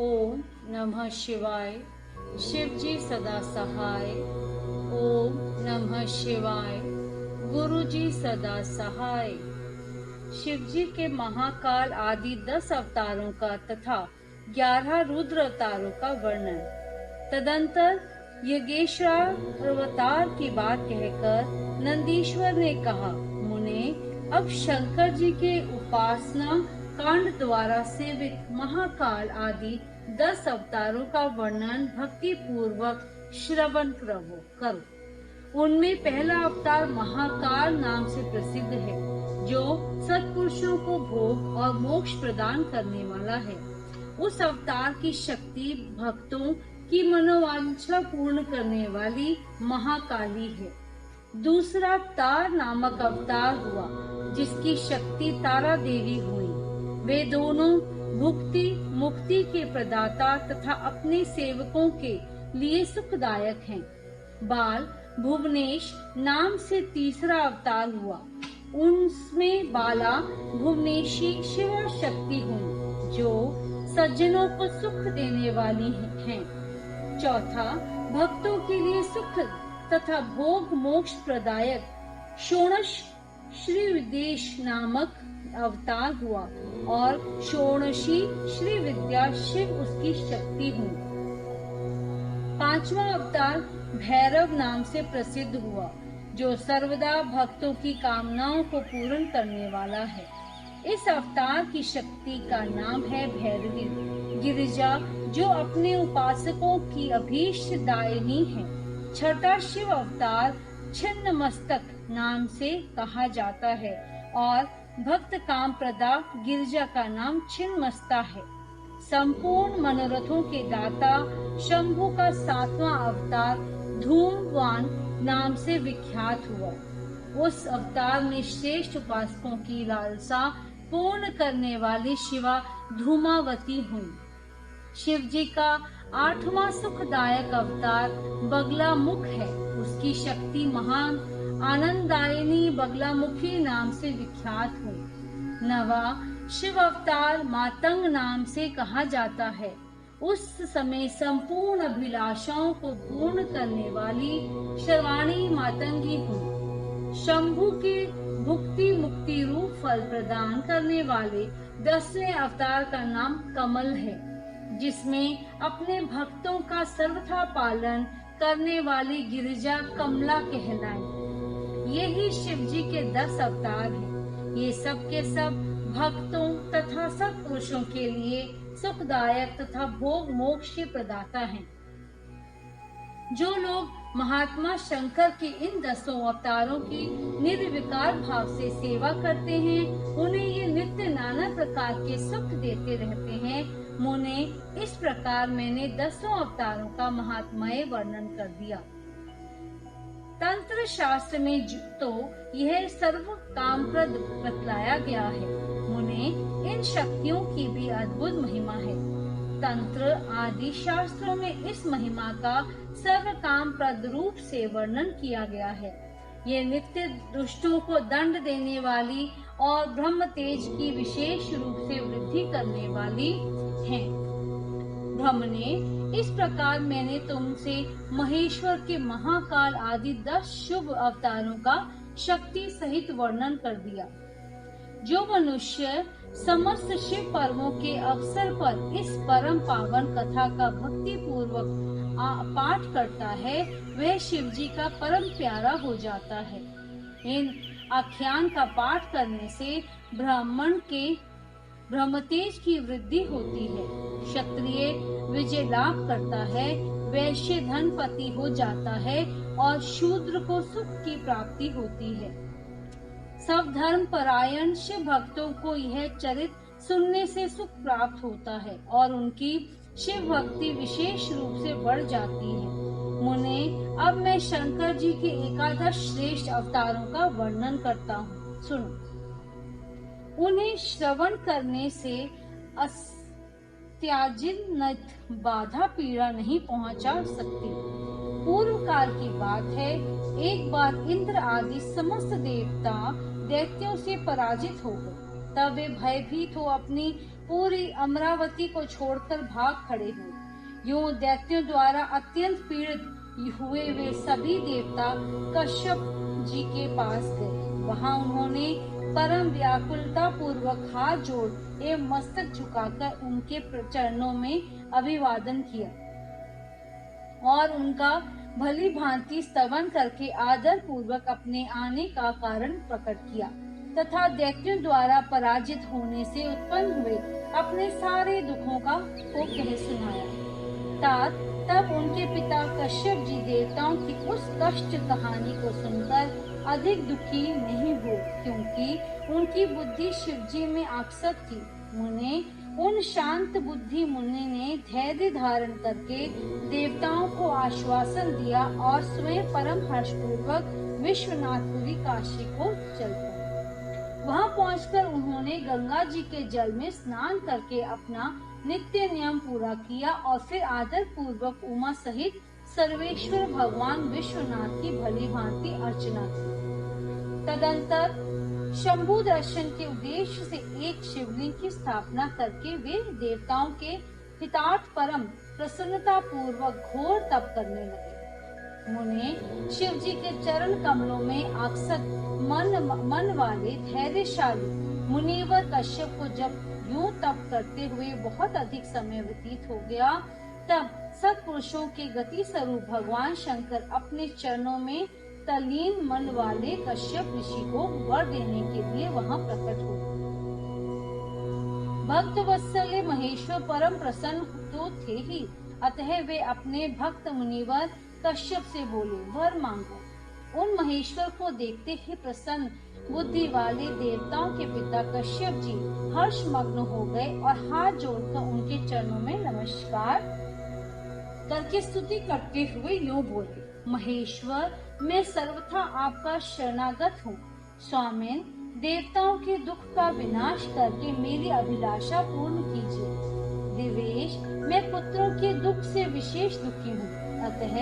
ओम नमः शिवाय। शिव जी सदा सहाय। ओम नमः शिवाय। गुरु जी सदा सहाय। शिव जी के महाकाल आदि 10 अवतारों का तथा 11 रुद्र अवतारों का वर्णन। तदंतर यज्ञेश्वर अवतार की बात कहकर नंदीश्वर ने कहा, मुने, अब शंकर जी के उपासना कांड द्वारा सेवित महाकाल आदि 10 अवतारों का वर्णन भक्ति पूर्वक श्रवण करो। उनमें पहला अवतार महाकाल नाम से प्रसिद्ध है, जो सत्पुरुषों को भोग और मोक्ष प्रदान करने वाला है। उस अवतार की शक्ति भक्तों की मनोवांछा पूर्ण करने वाली महाकाली है। दूसरा तार नामक अवतार हुआ, जिसकी शक्ति तारा देवी हुई। वे दोनों भुक्ति मुक्ति के प्रदाता तथा अपने सेवकों के लिए सुखदायक हैं। बाल भुवनेश नाम से तीसरा अवतार हुआ। उनमें बाला भुवनेशी शिव शक्ति हुई, जो सज्जनों को सुख देने वाली हैं। चौथा भक्तों के लिए सुख तथा भोग मोक्ष प्रदायक षोडश श्री विदेश नामक अवतार हुआ और षोडशी श्री विद्या शिव उसकी शक्ति हुई। पांचवा अवतार भैरव नाम से प्रसिद्ध हुआ, जो सर्वदा भक्तों की कामनाओं को पूर्ण करने वाला है। इस अवतार की शक्ति का नाम है भैरवी गिरिजा, जो अपने उपासकों की अभीष्ट दायिनी है। छठा शिव अवतार छिन्न मस्तक नाम से कहा जाता है और भक्त काम प्रदा गिरिजा का नाम छिन्नमस्ता है। संपूर्ण मनोरथों के दाता शंभु का सातवां अवतार धूमवान नाम से विख्यात हुआ। उस अवतार में श्रेष्ठ उपासकों की लालसा पूर्ण करने वाली शिवा धूमावती हुई। शिव जी का आठवां सुखदायक अवतार बगला मुख है। उसकी शक्ति महान आनंददायिनी बगलामुखी नाम से विख्यात हुई। नवा शिव अवतार मातंग नाम से कहा जाता है। उस समय संपूर्ण अभिलाषाओं को पूर्ण करने वाली शर्वाणी मातंगी हुई। शंभु के भुक्ति मुक्ति रूप फल प्रदान करने वाले 10वें अवतार का नाम कमल है, जिसमें अपने भक्तों का सर्वथा पालन करने वाली गिरिजा कमला कहलाई। यही शिव जी के 10 अवतार हैं। ये सब के सब भक्तों तथा सत्पुरुषों के लिए सुखदायक तथा भोग मोक्ष के प्रदाता हैं। जो लोग महात्मा शंकर के इन 10 अवतारों की निर्विकार भाव से सेवा करते हैं, उन्हें ये नित्य नाना प्रकार के सुख देते रहते हैं। मुने, इस प्रकार मैंने 10 अवतारों का महात्म्य वर्णन कर दिया। तंत्र शास्त्र में तो यह सर्व कामप्रद बतलाया गया है। मुने, इन शक्तियों की भी अद्भुत महिमा है। तंत्र आदि शास्त्रों में इस महिमा का सर्व कामप्रद रूप से वर्णन किया गया है। ये नित्य दुष्टों को दंड देने वाली और ब्रह्म तेज की विशेष रूप से वृद्धि करने वाली हैं। ब्रह्म ने इस प्रकार मैंने तुमसे महेश्वर के महाकाल आदि 10 शुभ अवतारों का शक्ति सहित वर्णन कर दिया। जो मनुष्य समस्त शिव पर्वों के अवसर पर इस परम पावन कथा का भक्ति पूर्वक पाठ करता है, वह शिव जी का परम प्यारा हो जाता है। इन आख्यान का पाठ करने से ब्राह्मण के ब्रह्मतेज की वृद्धि होती है, क्षत्रिय विजय लाभ करता है, वैश्य धनपति हो जाता है और शूद्र को सुख की प्राप्ति होती है। सब धर्म परायण शिव भक्तों को यह चरित्र सुनने से सुख प्राप्त होता है और उनकी शिव भक्ति विशेष रूप से बढ़ जाती है। मुने, अब मैं शंकर जी के 11 श्रेष्ठ अवतारों का वर्णन करता हूँ, सुनो। उन्हें श्रवण करने से त्याजित बाधा पीड़ा नहीं पहुंचा सकती। पूर्व काल की बात है, एक बार इंद्र आदि समस्त देवता दैत्यों से पराजित हो गए। तब वे भयभीत हो अपनी पूरी अमरावती को छोड़कर भाग खड़े हुए। यूं दैत्यों द्वारा अत्यंत पीड़ित हुए वे सभी देवता कश्यप जी के पास गए। वहां उन्होंने परम व्याकुलता पूर्वक हाथ जोड़ एवं मस्तक झुकाकर उनके चरणों में अभिवादन किया और उनका भली भांति स्तवन करके आदर पूर्वक अपने आने का कारण प्रकट किया तथा दैत्यों द्वारा पराजित होने से उत्पन्न हुए अपने सारे दुखों को कह सुनाया। तब उनके पिता कश्यप जी देवताओं की उस कष्ट कहानी को सुनकर अधिक दुखी नहीं हुए, क्योंकि उनकी बुद्धि शिव जी में आसक्त थी। उन्हें उन शांत बुद्धि मुनि ने धैर्य धारण करके देवताओं को आश्वासन दिया और स्वयं परम हर्षपूर्वक विश्वनाथपुरी काशी को चल पड़े। वहां पहुंचकर उन्होंने गंगा जी के जल में स्नान करके अपना नित्य नियम पूरा किया और फिर आदर पूर्वक उमा सहित सर्वेश्वर भगवान विश्वनाथ की भली भांति अर्चना की। तदंतर शंभु दर्शन के उद्देश्य से एक शिवलिंग की स्थापना करके वे देवताओं के हितार्थ परम प्रसन्नता पूर्वक घोर तप करने लगे। मुने शिव जी के चरण कमलों में आसक्त मन वाले धैर्यशाली मुनिवर कश्यप को जब यूं तप करते हुए बहुत अधिक समय व्यतीत हो गया, तब सत्पुरुषों के गति स्वरूप भगवान शंकर अपने चरणों में तल्लीन मन वाले कश्यप ऋषि को वर देने के लिए वहां प्रकट हुए। भक्त वत्सल महेश्वर परम प्रसन्न तो थे ही, अतः वे अपने भक्त मुनिवर कश्यप से बोले, वर मांगो। उन महेश्वर को देखते ही प्रसन्न बुद्धि वाले देवताओं के पिता कश्यप जी हर्षमग्न हो गए और हाथ जोड़कर उनके चरणों में नमस्कार करके स्तुति करते हुए यूं बोले, महेश्वर, मैं सर्वथा आपका शरणागत हूँ। स्वामिन, देवताओं के दुख का विनाश करके मेरी अभिलाषा पूर्ण कीजिए। दिवेश, मैं पुत्रों के दुख से विशेष दुखी हूँ, अतः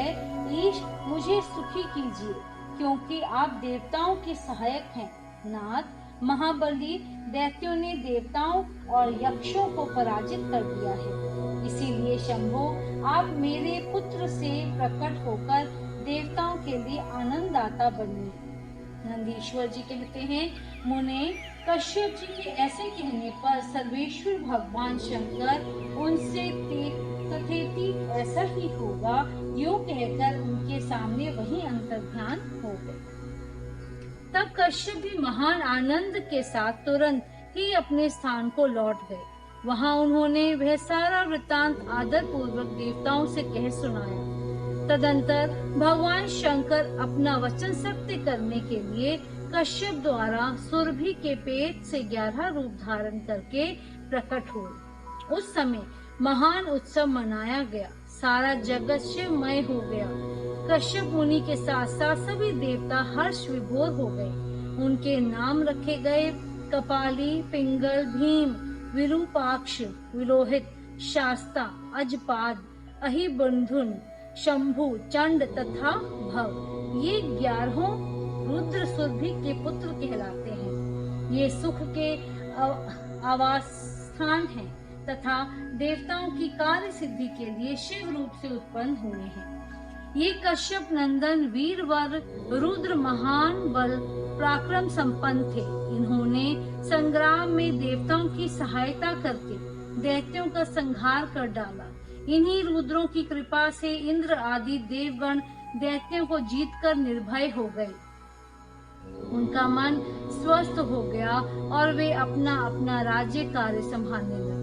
ईश मुझे सुखी कीजिए, क्योंकि आप देवताओं के सहायक हैं। नाथ, महाबली दैत्यों ने देवताओं और यक्षों को पराजित कर दिया है, इसीलिए शंभो, आप मेरे पुत्र से प्रकट होकर देवताओं के लिए आनंददाता बनिए। नंदीश्वर जी कहते हैं, मुने, कश्यप जी के ऐसे कहने पर सर्वेश्वर भगवान शंकर उनसे तथेति ऐसा ही होगा यूं कहकर उनके सामने वही अंतर्ध्यान हो गए। तब कश्यप भी महान आनंद के साथ तुरंत ही अपने स्थान को लौट गए। वहां उन्होंने वह सारा वृत्तांत आदर पूर्वक देवताओं से कह सुनाया। तदंतर भगवान शंकर अपना वचन सत्य करने के लिए कश्यप द्वारा सुरभि के पेट से 11 रूप धारण करके प्रकट हुए। उस समय महान उत्सव मनाया गया, सारा जगत शिवमय हो गया। कश्यप मुनि के साथ साथ सभी देवता हर्ष विभोर हो गए। उनके नाम रखे गए कपाली, पिंगल, भीम, विरूपाक्ष, विलोहित, शास्ता, अजपाद, अहिबंधुन, शंभु, चंड तथा भव। ये 11 रुद्र सुरभि के पुत्र कहलाते हैं। ये सुख के आवास स्थान हैं तथा देवताओं की कार्य सिद्धि के लिए शिव रूप से उत्पन्न हुए हैं। ये कश्यप नंदन वीरवर रुद्र महान बल पराक्रम संपन्न थे। इन्होंने संग्राम में देवताओं की सहायता करके दैत्यों का संहार कर डाला। इन्हीं रुद्रों की कृपा से इंद्र आदि देवगण दैत्यों को जीतकर निर्भय हो गए। उनका मन स्वस्थ हो गया और वे अपना अपना राज्य कार्य संभालने लगे।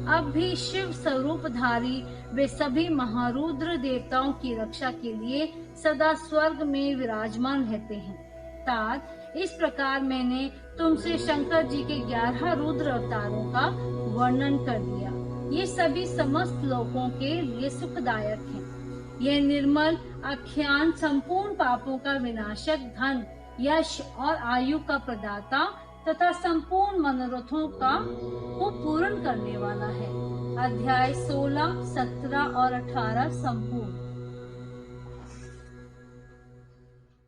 अब भी शिव स्वरूपधारी वे सभी महारुद्र देवताओं की रक्षा के लिए सदा स्वर्ग में विराजमान रहते हैं। तात, इस प्रकार मैंने तुमसे शंकर जी के 11 रुद्र अवतारों का वर्णन कर दिया। ये सभी समस्त लोगों के लिए सुखदायक हैं। यह निर्मल आख्यान संपूर्ण पापों का विनाशक, धन, यश और आयु का प्रदाता तथा संपूर्ण मनोरथों को पूर्ण करने वाला है। अध्याय 16, 17 और 18 संपूर्ण।